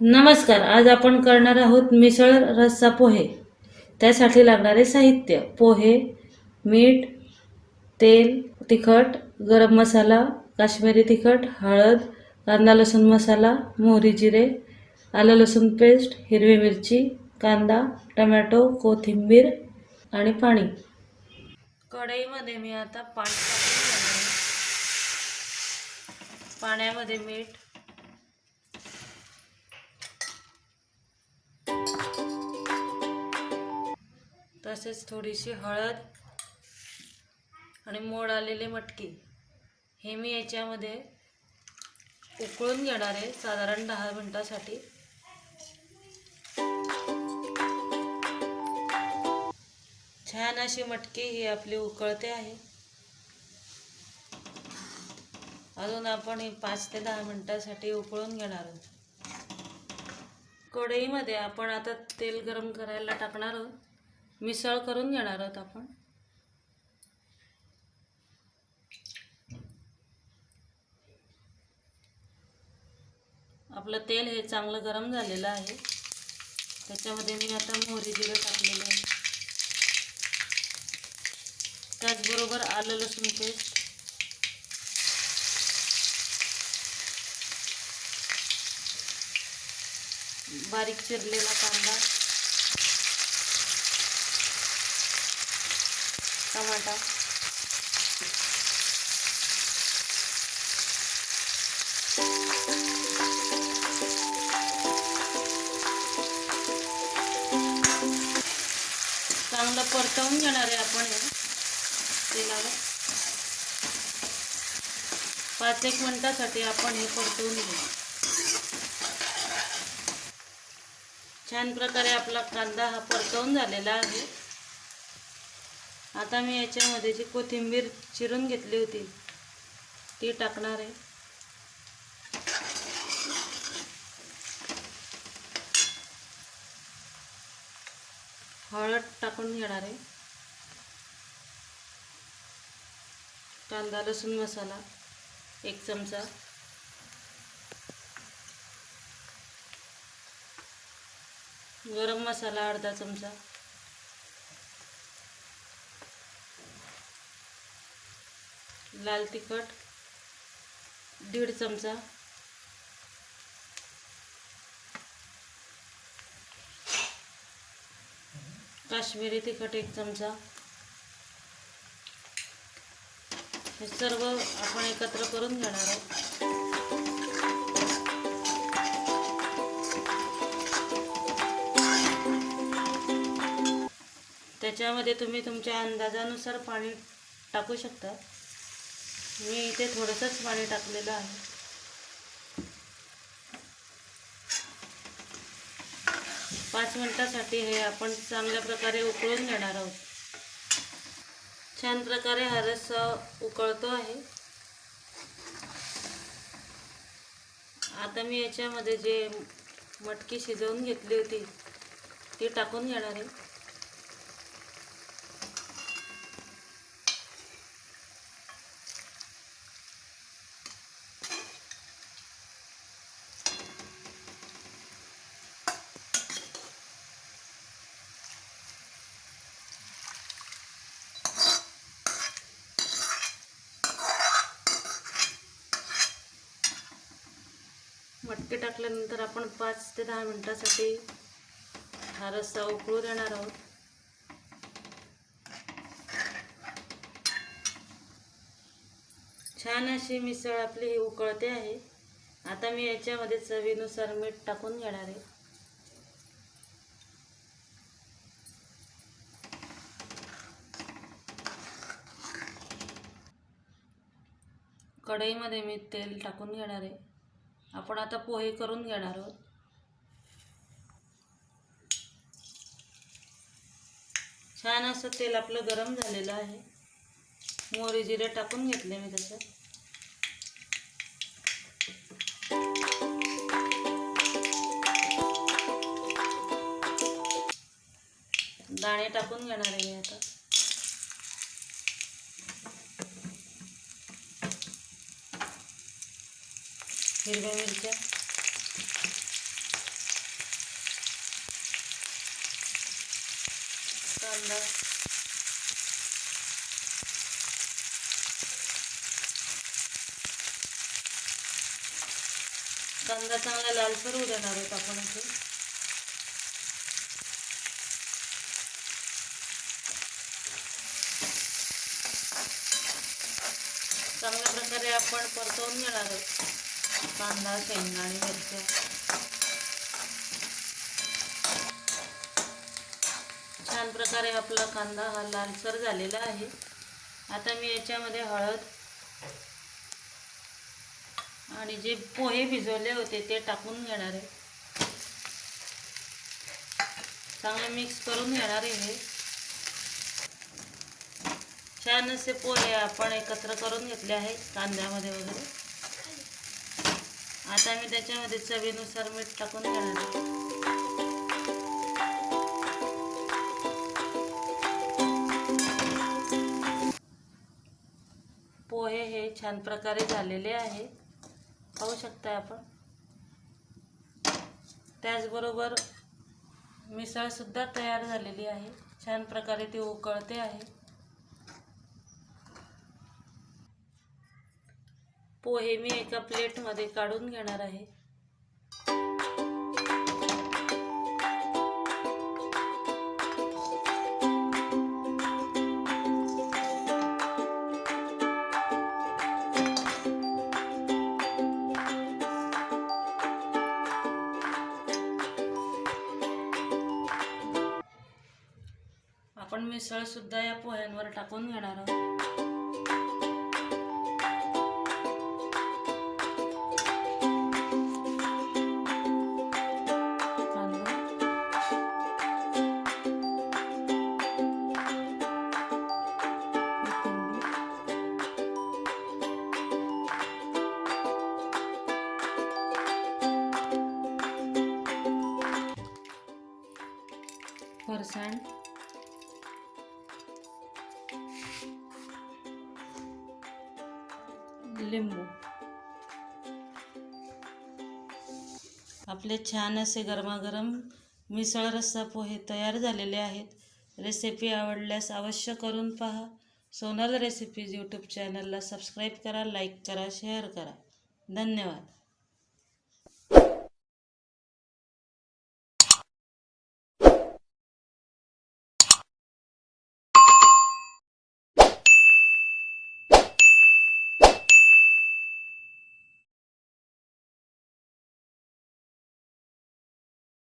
नमस्कार. आज आपण करणार आहोत मिसळ रस्सा पोहे. त्यासाठी लागणारे साहित्य: पोहे, मीठ, तेल, तिखट, गरम मसाला, काश्मीरी तिखट, हळद, कांदा लसूण मसाला, मोहरी जिरे, आलं लसूण पेस्ट, हिरवी मिरची, कांदा, टोमॅटो, कोथिंबीर आणि पाणी. कढईमध्ये मी आता पाणी टाकून घेणार आहे. पाण्यामध्ये मीठ, तसेच थोडीशी हळद आणि मोड आलेले मटकी हे मी याच्यामध्ये उकळून घेणार आहे साधारण 10 मिनिटासाठी. छान अशी मटकी ही आपली उकळते आहे. अजून आपण ही 5 ते 10 मिनिटासाठी उकळून घेणार आहोत. कढईमध्ये आपण आता तेल गरम करायला टाकणार आहोत. मिसळ करून घेणार आहोत आपण. आपलं तेल हे चांगलं गरम झालेलं आहे. त्याच्यामध्ये मी आता मोहरी जिरं टाकलेलं आहे. त्याचबरोबर आलं लसूण पेस्ट, बारीक चिरलेला कांदा, टमाटा, चांगलं परतवून घेणार आहे आपण हे तेलावर. 5-1 मिनिटासाठी आपण हे परतवून घेऊ. छान प्रकारे आपला कांदा हा परतवून झालेला आहे. आता मी याच्यामध्ये जी कोथिंबीर चिरून घेतली होती ती टाकणार आहे. हळद टाकून घेणार आहे. कांदा लसूण मसाला 1 चमचा, गरम मसाला अर्धा चमचा, लाल तिखट 1.5 चमचा, काश्मीरी तिखट 1 चमचा. हे सर्व आपण एकत्र करून घेणार आहोत. त्याच्यामध्ये तुम्ही तुमच्या अंदाजानुसार पाणी टाकू शकता. मी इथे थोडंसंच पाणी टाकलेलं आहे. पाच मिनिटासाठी हे आपण चांगल्या प्रकारे उकळून घेणार आहोत. छान प्रकारे हा रस्सा उकळतो आहे. आता मी याच्यामध्ये जे मटकी शिजवून घेतली होती ती टाकून घेणार आहे. मटकी टाकल्यानंतर आपण 5 ते 10 मिनिटासाठी हा रस्सा उकळू देणार आहोत. छान अशी मिसळ आपली उकळते आहे. आता मी याच्यामध्ये चवीनुसार मीठ टाकून घेणार आहे. कढईमध्ये मी तेल टाकून घेणार आहे. आपण आता पोहे करून घेणार आहोत. छान असं तेल आपलं गरम झालेलं आहे. मोहरी जिरे टाकून घेतले मी त्याच्यात. दाणे टाकून घेणार आहे मी आता. हिरव्या मिरच्या, कांदा, कांदा चांगला लालसर होऊ देणार आहोत आपण इथे. चांगल्या प्रकारे आपण परतवून घेणार आहोत कांदा, शेंगदाणे, मिरच्या. छान प्रकारे आपला कांदा हा लालसर झालेला आहे. आता मी याच्यामध्ये हळद आणि जे पोहे भिजवले होते ते टाकून घेणार आहे. चांगलं मिक्स करून घेणार आहे. छान असे पोहे आपण एकत्र करून घेतले आहेत कांद्यामध्ये वगैरे. आता मी त्याच्यामध्ये चवीनुसार मीठ टाकून घेणार आहे. पोहे हे छान प्रकारे झालेले आहे, पाहू शकता आपण. त्याचबरोबर मिसळसुद्धा तयार झालेली आहे. छान प्रकारे ती उकळते आहे. पोहे मी एका प्लेटमध्ये काढून घेणार आहे. आपण मिसळ सुद्धा या पोह्यांवर टाकून घेणार आहोत. फरसाण, लिंबू. आपले छान असे गरमागरम मिसळ रस्सा पोहे तयार झालेले आहेत. रेसिपी आवडल्यास अवश्य करून पहा. सोनल रेसिपीज यूट्यूब चॅनलला सबस्क्राईब करा, लाईक करा, शेअर करा. धन्यवाद.